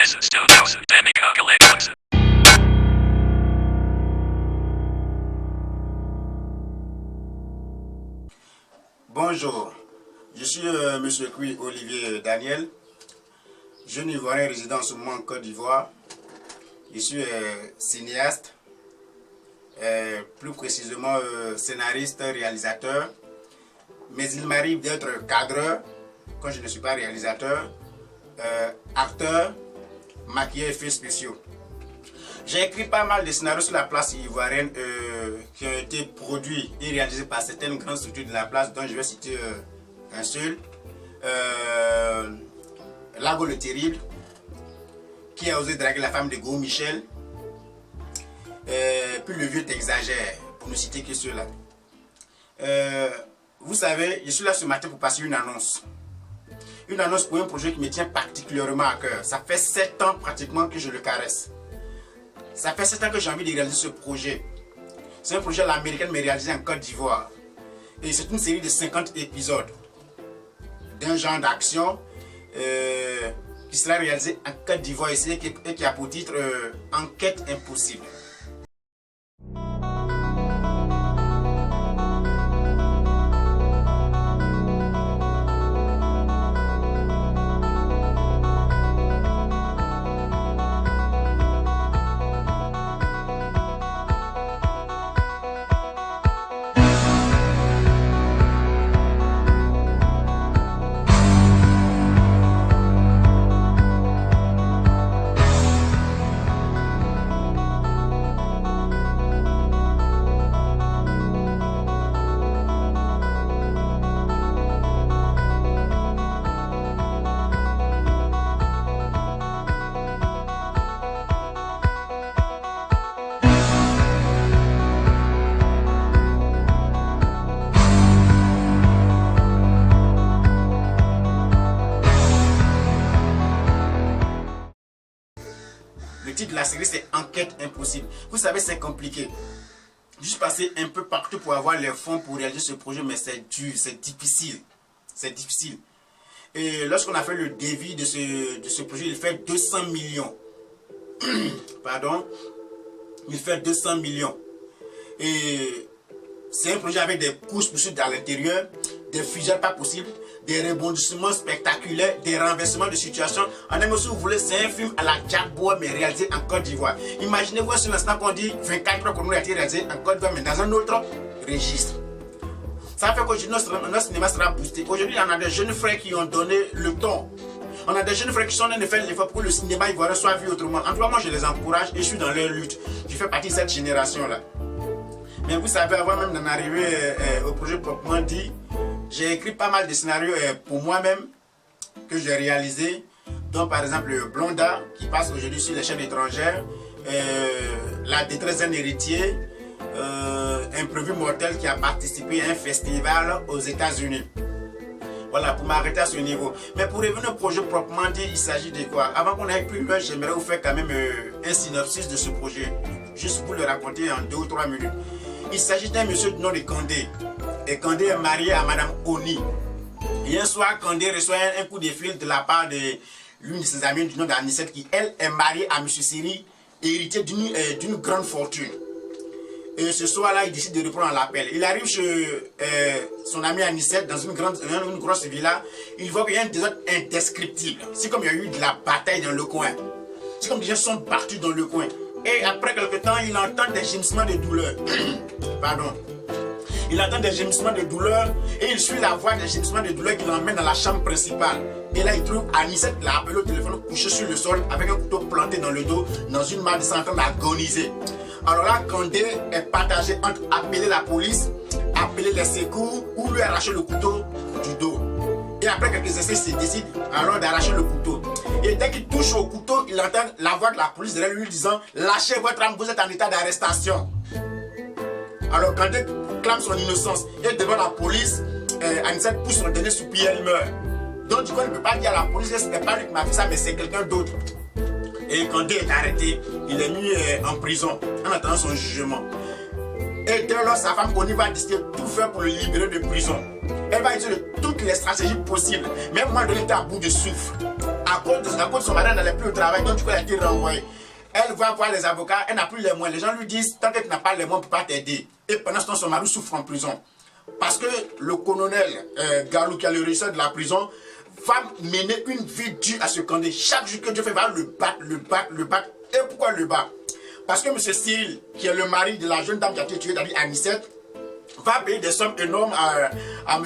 Genesis 2000 Demica. Bonjour, je suis Monsieur Cui Olivier Daniel, jeune Ivoirien résident en ce moment en Côte d'Ivoire. Je suis cinéaste, plus précisément scénariste, réalisateur, mais il m'arrive d'être cadreur quand je ne suis pas réalisateur, acteur, maquilleur et effets spéciaux. J'ai écrit pas mal de scénarios sur la place ivoirienne qui ont été produits et réalisés par certaines grandes structures de la place, dont je vais citer un seul. Lago le Terrible, qui a osé draguer la femme de Go Michel. Puis Le Vieux t'exagère, pour ne citer que ceux-là. Vous savez, je suis là ce matin pour passer une annonce. Une annonce pour un projet qui me tient particulièrement à cœur. Ça fait 7 ans pratiquement que je le caresse. Ça fait 7 ans que j'ai envie de réaliser ce projet. C'est un projet à l'américaine mais réalisé en Côte d'Ivoire. Et c'est une série de 50 épisodes d'un genre d'action qui sera réalisé en Côte d'Ivoire et qui a pour titre Enquête impossible. Le titre de la série c'est Enquête impossible. Vous savez, c'est compliqué. Je suis passé un peu partout pour avoir les fonds pour réaliser ce projet, mais c'est dur, c'est difficile. C'est difficile. Et lorsqu'on a fait le devis de ce projet, il fait 200 millions. Pardon. Il fait 200 millions. Et c'est un projet avec des couches possibles à l'intérieur, des fusées pas possibles, des rebondissements spectaculaires, des renversements de situation. En même temps, si vous voulez, c'est un film à la Jack Boy, mais réalisé en Côte d'Ivoire. Imaginez-vous sur l'instant qu'on dit 24 heures qu'on a été réalisé en Côte d'Ivoire, mais dans un autre registre. Ça fait qu'aujourd'hui, notre cinéma sera boosté. Aujourd'hui, on a des jeunes frères qui ont donné le ton. On a des jeunes frères qui sont en train de faire l'effort pour que le cinéma ivoirien soit vu autrement. En tout cas, moi, je les encourage et je suis dans leur lutte. Je fais partie de cette génération-là. Mais vous savez, avant même d'en arriver au projet proprement dit, j'ai écrit pas mal de scénarios pour moi-même que j'ai réalisé, dont par exemple Blonda qui passe aujourd'hui sur les chaînes étrangères, La détresse d'un héritier, Imprévu mortel qui a participé à un festival aux États-Unis. Voilà, pour m'arrêter à ce niveau. Mais pour revenir au projet proprement dit, il s'agit de quoi? Avant qu'on aille plus loin, j'aimerais vous faire quand même un synopsis de ce projet, juste pour le raconter en 2 ou 3 minutes. Il s'agit d'un monsieur du nom de Kandé. Et Kandé est marié à Madame Oni. Et un soir, Kandé reçoit un coup de fil de la part de l'une de ses amies du nom d'Anicette qui, elle, est mariée à M. Siri, héritier d'une grande fortune. Et ce soir-là, il décide de reprendre l'appel. Il arrive chez son ami Anicette dans une grosse villa. Il voit qu'il y a un désordre indescriptible. C'est comme il y a eu de la bataille dans le coin. C'est comme les gens sont battus dans le coin. Et après quelque temps, il entend des gémissements de douleur. Pardon. Il entend des gémissements de douleur et il suit la voix des gémissements de douleur qui l'emmène dans la chambre principale. Et là, il trouve Anicette, l'a appelé au téléphone, couché sur le sol avec un couteau planté dans le dos, dans une malle de sang en train d'agoniser. Alors là, Kandé est partagé entre appeler la police, appeler les secours ou lui arracher le couteau du dos. Et après quelques essais, il décide alors d'arracher le couteau. Et dès qu'il touche au couteau, il entend la voix de la police derrière lui disant « Lâchez votre âme, vous êtes en état d'arrestation ». Alors Kandé clame son innocence. Et devant la police, Anicette pousse son dernier soupir, elle meurt. Donc du coup, elle ne peut pas dire à la police que ce n'est pas lui qui m'a fait ça, mais c'est quelqu'un d'autre. Et Kandé est arrêté. Il est mis en prison en attendant son jugement. Et dès lors, sa femme Oni va décider de tout faire pour le libérer de prison. Elle va utiliser toutes les stratégies possibles. Même moi, elle était à bout de souffle. À cause de son mari, elle n'allait plus au travail, donc du coup, elle a été renvoyée. Elle va voir les avocats, elle n'a plus les moyens. Les gens lui disent, tant que tu n'as pas les moyens, on ne peut pas t'aider. Et pendant ce temps, son mari souffre en prison. Parce que le colonel Galou, qui est le régisseur de la prison, va mener une vie dure à ce candidat. Chaque jour que Dieu fait, va le battre. Et pourquoi le battre? Parce que M. Cyril, qui est le mari de la jeune dame qui a été tuée, c'est-à-dire Anicette, va payer des sommes énormes à M.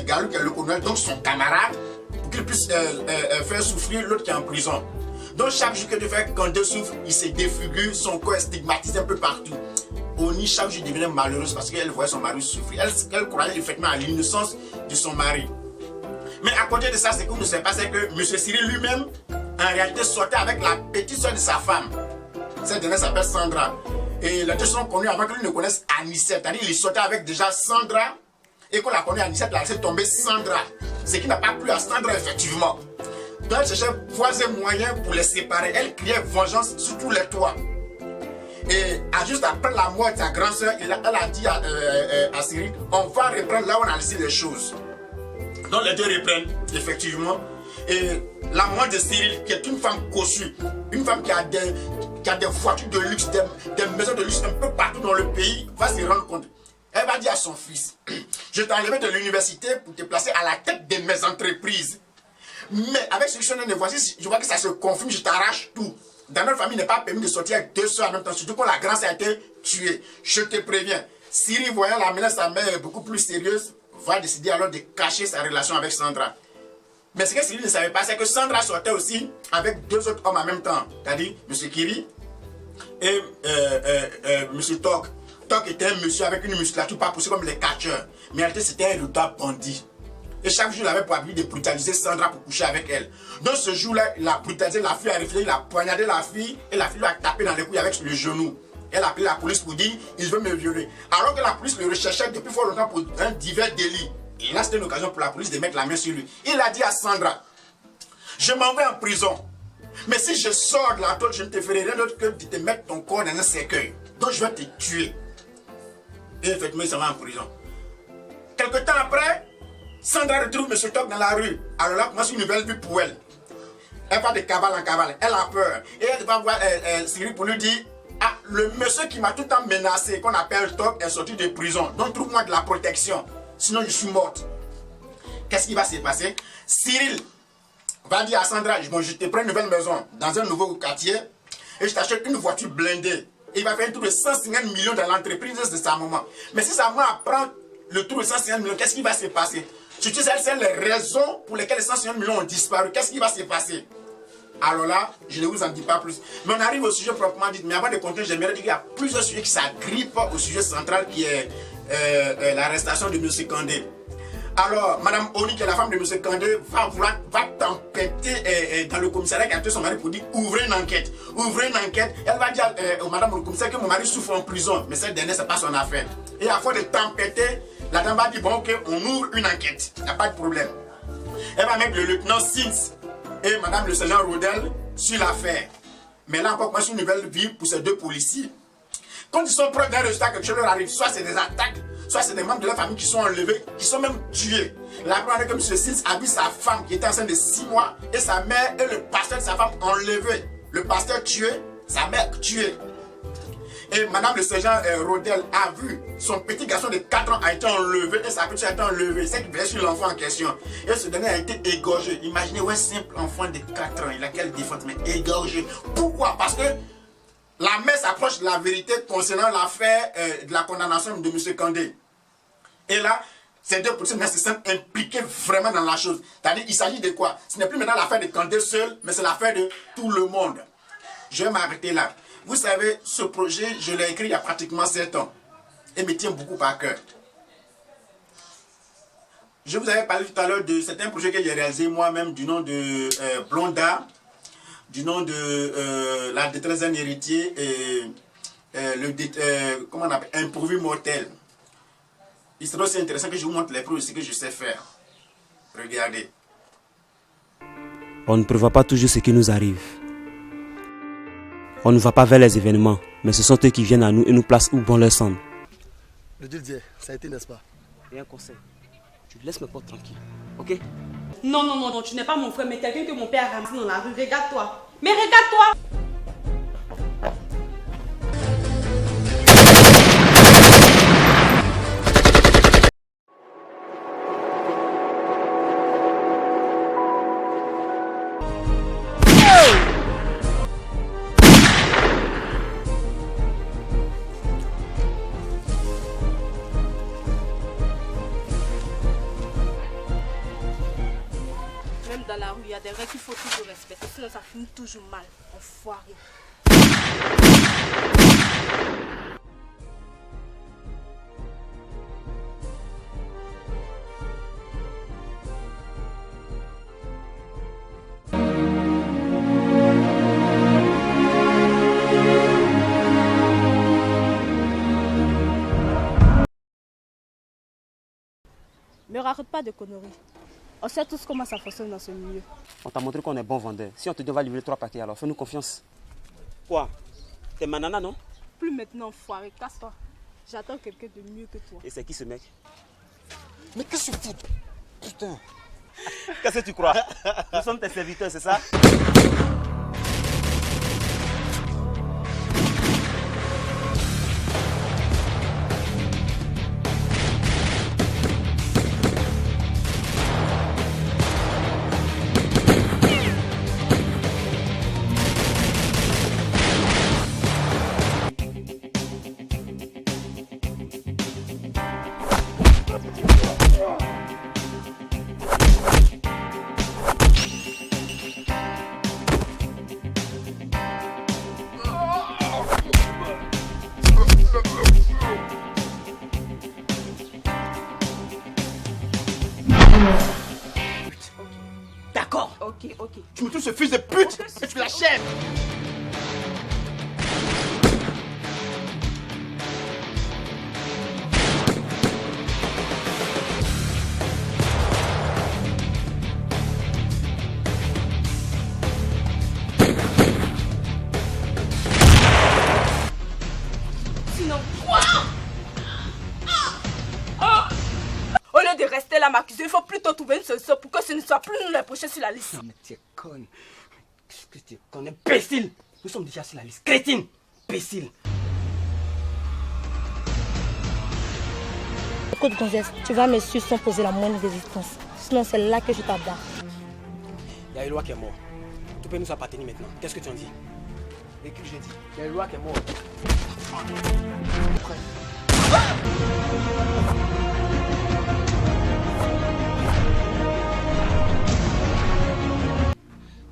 Galou, qui est le colonel, donc son camarade, pour qu'il puisse faire souffrir l'autre qui est en prison. Donc chaque jour que Dieu fait, quand Dieu souffre, il se défigure, son corps est stigmatisé un peu partout. Oni, chaque jour, devenait malheureuse parce qu'elle voyait son mari souffrir. Elle croyait effectivement à l'innocence de son mari. Mais à côté de ça, ce qu'on ne sait pas, c'est que M. Cyril lui-même, en réalité, sortait avec la petite soeur de sa femme. Cette dernière s'appelle Sandra. Et les deux sont connus avant que lui ne connaisse Anicette. C'est-à-dire qu'il sortait avec déjà Sandra. Et qu'on la connaît Anicette, elle a laissé tomber Sandra. Ce qui n'a pas plu à Sandra, effectivement. Donc elle cherchait voies et moyens pour les séparer. Elle criait vengeance sur tous les toits. Et juste après la mort de sa grande soeur, elle a dit à Cyril, on va reprendre là où on a laissé les choses. Donc les deux reprennent, effectivement. Et la mort de Cyril, qui est une femme cossue, une femme qui a des voitures de luxe, des maisons de luxe un peu partout dans le pays, va se rendre compte. Elle va dire à son fils, je t'ai enlevé de l'université pour te placer à la tête de mes entreprises. Mais avec ce que je viens de voir, je vois que ça se confirme, je t'arrache tout. Dans notre famille, il n'est pas permis de sortir avec deux soeurs en même temps, surtout quand la grande a été tuée. Je te préviens, Cyril, voyant la menace de sa mère beaucoup plus sérieuse, va décider alors de cacher sa relation avec Sandra. Mais ce que Cyril ne savait pas, c'est que Sandra sortait aussi avec deux autres hommes en même temps. C'est-à-dire M. Kiri et M. Tok. Tok était un monsieur avec une musculature pas poussée comme les catcheurs. Mais en réalité, c'était un redoutable bandit. Et chaque jour, il avait pour habitude de brutaliser Sandra pour coucher avec elle. Donc ce jour-là, il a brutalisé la fille, a réfléchi, il a poignardé la fille et la fille lui a tapé dans les couilles avec le genou. Elle a appelé la police pour dire il veut me violer. Alors que la police le recherchait depuis fort longtemps pour un divers délit. Et là, c'était une occasion pour la police de mettre la main sur lui. Il a dit à Sandra, je m'en vais en prison. Mais si je sors de la tôle, je ne te ferai rien d'autre que de te mettre ton corps dans un cercueil. Donc je vais te tuer. Et effectivement, il s'en va en prison. Quelque temps après, Sandra retrouve M. Tok dans la rue. Alors là, commence une nouvelle vie pour elle. Elle va de cavale en cavale. Elle a peur. Et elle va voir Cyril pour lui dire, ah, le monsieur qui m'a tout le temps menacé, qu'on appelle Tok, est sorti de prison. Donc trouve-moi de la protection. Sinon, je suis morte. Qu'est-ce qui va se passer? Cyril va dire à Sandra, bon, je te prends une nouvelle maison dans un nouveau quartier et je t'achète une voiture blindée. Et il va faire un tour de 150 millions dans l'entreprise de sa maman. Mais si sa maman apprend le tour de 150 millions, qu'est-ce qui va se passer? Surtout, c'est les raisons pour lesquelles les 150 millions ont disparu. Qu'est-ce qui va se passer? Alors là, je ne vous en dis pas plus. Mais on arrive au sujet proprement dit. Mais avant de continuer, j'aimerais dire qu'il y a plusieurs sujets qui s'agrippent au sujet central qui est l'arrestation de M. Kandé. Alors, Mme Oni, qui est la femme de M. Kandé, va tempêter dans le commissariat qui a tué son mari pour dire ouvrez une enquête. Ouvrez une enquête. Elle va dire au madame le commissaire que mon mari souffre en prison. Mais cette dernière, ce n'est pas son affaire. Et à force de tempêter, la dame va dire bon, ok, on ouvre une enquête. Il n'y a pas de problème. Elle va mettre le lieutenant Sins et Mme le sergent Rodel sur l'affaire. Mais là encore, moi, c'est une nouvelle vie pour ces deux policiers. Quand ils sont proches d'un résultat, quelque chose leur arrive, soit c'est des attaques, soit c'est des membres de leur famille qui sont enlevés, qui sont même tués. La première que M. Sins a vu sa femme qui était enceinte de 6 mois et sa mère et le pasteur de sa femme enlevés. Le pasteur tué, sa mère tuée. Et Madame le sergent Rodel a vu son petit garçon de 4 ans a été enlevé et sa petite a été enlevée. C'est qu'il veut sur l'enfant en question. Et ce dernier a été égorgé. Imaginez un simple enfant de 4 ans, il a quelle défense, mais égorgé. Pourquoi? Parce que la mère s'approche de la vérité concernant l'affaire de la condamnation de M. Kandé. Et là, ces deux policiers se sentent impliqués vraiment dans la chose. C'est-à-dire, il s'agit de quoi? Ce n'est plus maintenant l'affaire de Kandé seul, mais c'est l'affaire de tout le monde. Je vais m'arrêter là. Vous savez, ce projet, je l'ai écrit il y a pratiquement 7 ans. Et me tient beaucoup à cœur. Je vous avais parlé tout à l'heure de certains projets que j'ai réalisés moi-même du nom de Blonda, du nom de la détresse d'un héritier et comment on appelle, imprévu mortel. Il serait aussi intéressant que je vous montre les preuves de ce que je sais faire. Regardez. On ne prévoit pas toujours ce qui nous arrive. On ne va pas vers les événements, mais ce sont eux qui viennent à nous et nous placent où bon leur semble. Le Dieu dit, ça a été, n'est-ce pas? Et un conseil, tu laisses mes potes tranquilles, ok? Non, non, non, non, tu n'es pas mon frère, mais quelqu'un que mon père a ramassé dans la rue. Regarde-toi. Mais regarde-toi. Même dans la rue, il y a des règles qu'il faut toujours respecter, sinon ça finit toujours mal. Enfoiré. Ne raconte pas de conneries. On sait tous comment ça fonctionne dans ce milieu. On t'a montré qu'on est bon vendeur. Si on te dit on va livrer 3 paquets, alors fais-nous confiance. Quoi? T'es manana, non? Plus maintenant, enfoiré, casse-toi. J'attends quelqu'un de mieux que toi. Et c'est qui ce mec? Mais qu'est-ce que tu fous? Putain. Qu'est-ce que tu crois? Nous sommes tes serviteurs, c'est ça? D'accord. Ok, ok. Tu me touches ce fils de pute et tu l'achèves. Sinon, quoi? Au lieu de rester là m'accuser, il faut plutôt trouver une solution pour que ce ne soit plus nous les prochains sur la liste. Non mais tu es conne. Qu'est-ce que tu es conne, imbécile. Nous sommes déjà sur la liste. Crétine. Imbécile. Écoute, gonzesse, tu vas me suivre sans poser la moindre résistance. Sinon, c'est là que je t'abat. Il y a Eloi qui est mort. Tout peut nous appartenir maintenant. Qu'est-ce que tu en dis? Et que j'ai dit, il y a Eloi qui est mort.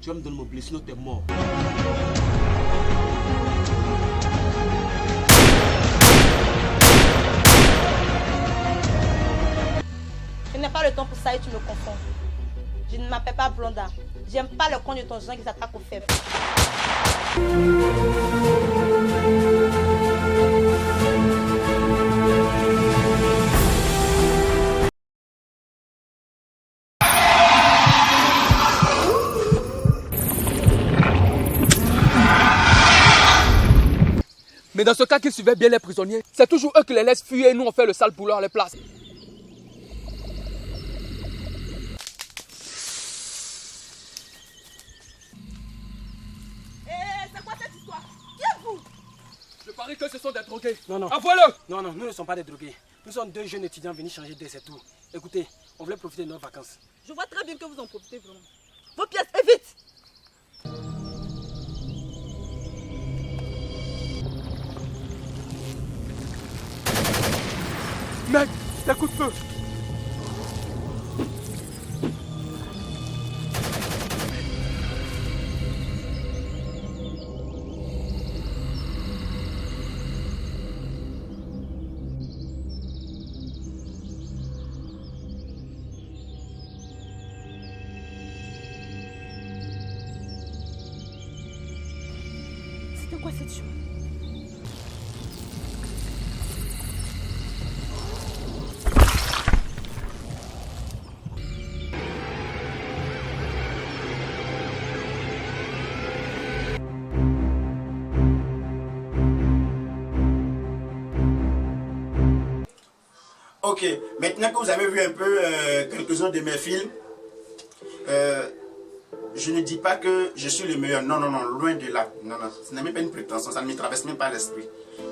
Tu vas me donner mon blé, sinon t'es mort. Je n'ai pas le temps pour ça et tu me confonds. Je ne m'appelle pas Blonda. J'aime pas le coin de ton genre qui s'attaque aux faibles. Mais dans ce cas qu'ils suivaient bien les prisonniers, c'est toujours eux qui les laissent fuir et nous on fait le sale boulot à leur place. C'est quoi cette histoire? Qui êtes-vous? Je parie que ce sont des drogués. Non, non. Envoie-le! Non, non, nous ne sommes pas des drogués. Nous sommes deux jeunes étudiants venus changer d'air, c'est tout. Écoutez, on voulait profiter de nos vacances. Je vois très bien que vous en profitez vraiment. Vos pièces, et vite! Mec, des coups de feu! C'était quoi cette chose? Ok, maintenant que vous avez vu un peu quelques-uns de mes films, Je ne dis pas que je suis le meilleur. Non, non, non, loin de là. Non, non, ce n'est même pas une prétention. Ça ne me traverse même pas l'esprit.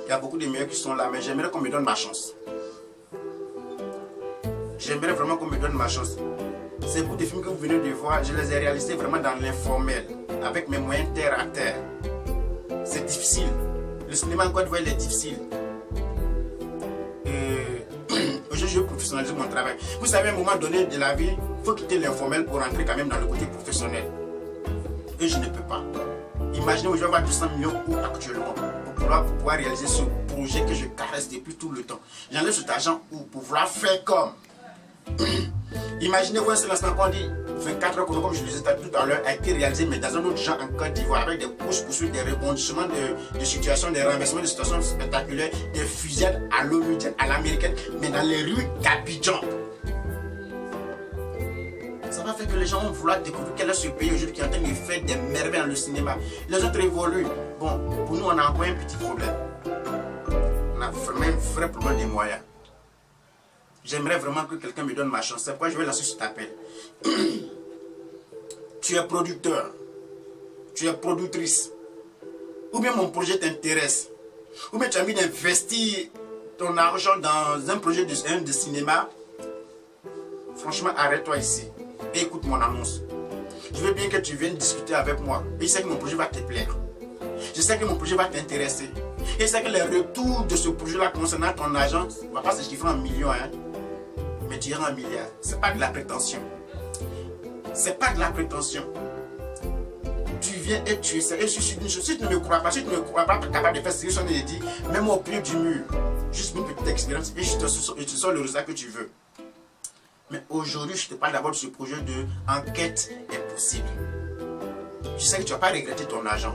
Il y a beaucoup de meilleurs qui sont là, mais j'aimerais qu'on me donne ma chance. J'aimerais vraiment qu'on me donne ma chance. Ces bouts de films que vous venez de voir, je les ai réalisés vraiment dans l'informel, avec mes moyens terre à terre. C'est difficile. Le cinéma en Côte d'Ivoire, il est difficile. Aujourd'hui, je professionnalise mon travail. Vous savez, à un moment donné de la vie, il faut quitter l'informel pour entrer quand même dans le côté professionnel. Et je ne peux pas. Imaginez, je vais avoir 200 millions actuellement pour pouvoir réaliser ce projet que je caresse depuis tout le temps. J'enlève cet argent pour pouvoir faire comme. Imaginez-vous un seul instant qu'on dit 24 heures, comme je le disais tout à l'heure, a été réalisé, mais dans un autre genre en Côte d'Ivoire, avec des courses-poursuites, des rebondissements de situations, des renversements de situations spectaculaires, des fusillades à l'onudienne, à l'américaine, mais dans les rues d'Abidjan. Ça va faire que les gens vont vouloir découvrir quel est ce pays aujourd'hui qui est en train de faire des merveilles dans le cinéma. Les autres évoluent. Bon, pour nous, on a encore un petit problème. On a vraiment un vrai problème des moyens. J'aimerais vraiment que quelqu'un me donne ma chance. C'est pourquoi je vais lancer cet appel. Tu es producteur. Tu es productrice. Ou bien mon projet t'intéresse. Ou bien tu as envie d'investir ton argent dans un projet de cinéma. Franchement, arrête-toi ici. Et écoute mon annonce. Je veux bien que tu viennes discuter avec moi. Et je sais que mon projet va te plaire. Je sais que mon projet va t'intéresser. Et je sais que les retours de ce projet-là concernant ton argent ne va pas se chiffrer en millions. Hein. Mais tu iras en milliards. C'est pas de la prétention. C'est pas de la prétention. Tu viens et tu essaies. Et si tu ne me crois pas, si tu ne me crois pas capable de faire ce que je t'ai dit, même au pied du mur, juste une petite expérience et je te sors le résultat que tu veux. Mais aujourd'hui, je te parle d'abord de ce projet de enquête est possible. Je sais que tu ne vas pas regretter ton argent.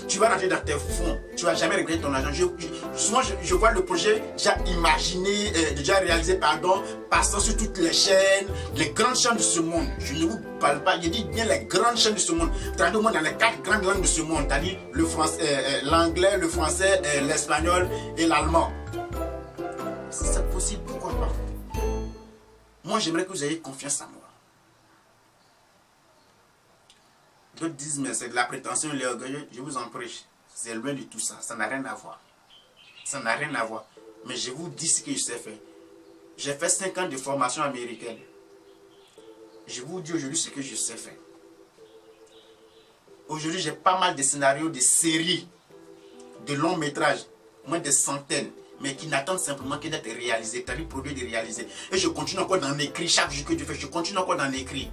Tu vas rentrer dans tes fonds. Tu ne vas jamais regretter ton argent. Souvent, je vois le projet déjà imaginé, déjà réalisé, pardon, passant sur toutes les chaînes, les grandes chaînes de ce monde. Je ne vous parle pas, je dis bien les grandes chaînes de ce monde. Traduisez-moi dans les 4 grandes langues de ce monde, c'est-à-dire l'anglais, le français, l'espagnol et l'allemand. Si c'est possible, pourquoi pas? Moi, j'aimerais que vous ayez confiance en moi. D'autres disent, mais c'est de la prétention, les orgueilleux. Je vous en prie, c'est loin de tout ça. Ça n'a rien à voir. Ça n'a rien à voir. Mais je vous dis ce que je sais faire. J'ai fait 5 ans de formation américaine. Je vous dis aujourd'hui ce que je sais faire. Aujourd'hui, j'ai pas mal de scénarios, de séries, de longs métrages, moins de centaines, mais qui n'attendent simplement que d'être réalisés, c'est-à-dire produits de réaliser. Et je continue encore d'en écrire chaque jour que je fais, je continue encore d'en écrire.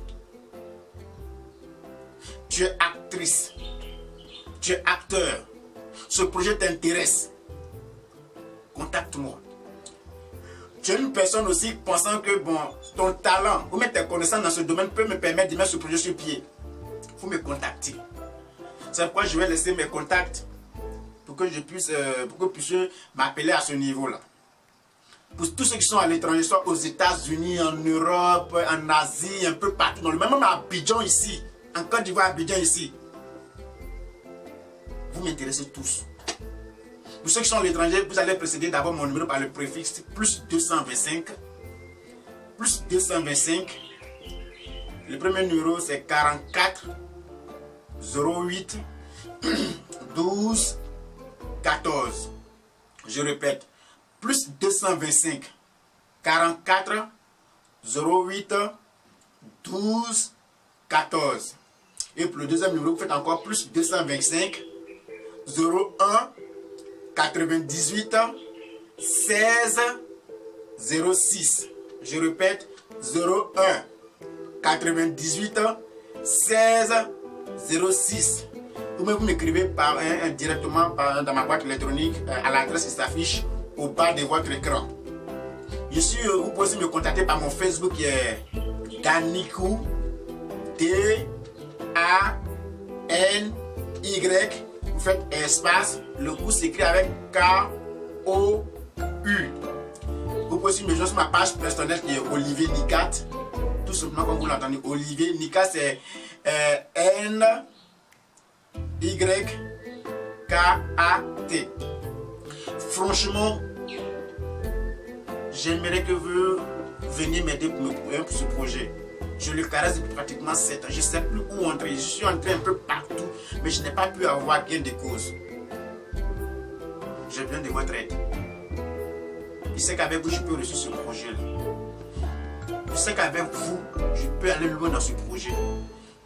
Tu es actrice, tu es acteur, ce projet t'intéresse, contacte-moi. Tu es une personne aussi pensant que bon, ton talent ou même tes connaissances dans ce domaine peut me permettre de mettre ce projet sur pied. Il faut me contacter. C'est pourquoi je vais laisser mes contacts pour que je puisse, pour que vous puissiez m'appeler à ce niveau-là. Pour tous ceux qui sont à l'étranger, soit aux États-Unis, en Europe, en Asie, un peu partout dans le monde, même à Abidjan ici, en Côte d'Ivoire, Abidjan ici. Vous m'intéressez tous. Pour ceux qui sont à l'étranger, vous allez précéder d'abord mon numéro par le préfixe plus 225. Plus 225. Le premier numéro c'est 44 08 12 14. Je répète. Plus 225. 44 08 12 14. Et pour le deuxième numéro, vous faites encore plus 225 01 98 16 06. Je répète, 01 98 16 06. Vous m'écrivez directement dans ma boîte électronique à l'adresse qui s'affiche au bas de votre écran. Vous pouvez aussi me contacter par mon Facebook qui est Danikou. D-A-N-Y. Vous faites espace. Le coup s'écrit avec K-O-U. Vous pouvez aussi me joindre sur ma page personnelle qui est Olivier Nikat. Tout simplement comme vous l'entendez. Olivier Nikat, c'est N-Y-K-A-T. Franchement, j'aimerais que vous veniez m'aider pour ce projet. Je le caresse depuis pratiquement 7 ans. Je ne sais plus où entrer. Je suis entré un peu partout, mais je n'ai pas pu avoir gain de cause. J'ai besoin de votre aide. Je sais qu'avec vous, je peux réussir ce projet-là. Je sais qu'avec vous, je peux aller loin dans ce projet.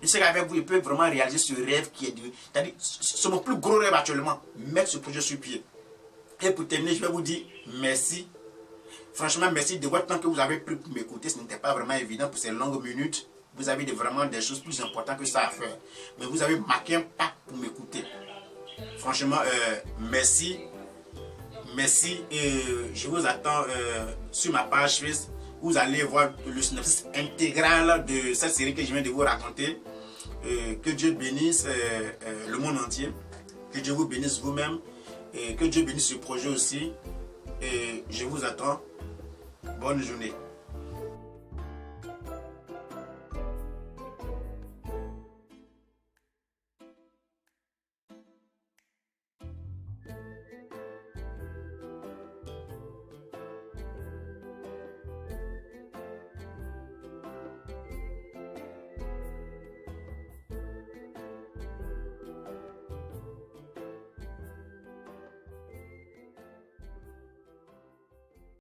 Je sais qu'avec vous, je peux vraiment réaliser ce rêve qui est de... C'est-à-dire, c'est mon plus gros rêve actuellement. Mettre ce projet sur pied. Et pour terminer, je vais vous dire merci. Franchement, merci de votre temps que vous avez pris pour m'écouter. Ce n'était pas vraiment évident pour ces longues minutes. Vous avez vraiment des choses plus importantes que ça à faire. Mais vous avez marqué un pas pour m'écouter. Franchement, merci. Merci. Et je vous attends sur ma page Facebook. Vous allez voir le synopsis intégral de cette série que je viens de vous raconter. Que Dieu bénisse le monde entier. Que Dieu vous bénisse vous-même. Et que Dieu bénisse ce projet aussi. Et je vous attends. Bonne journée.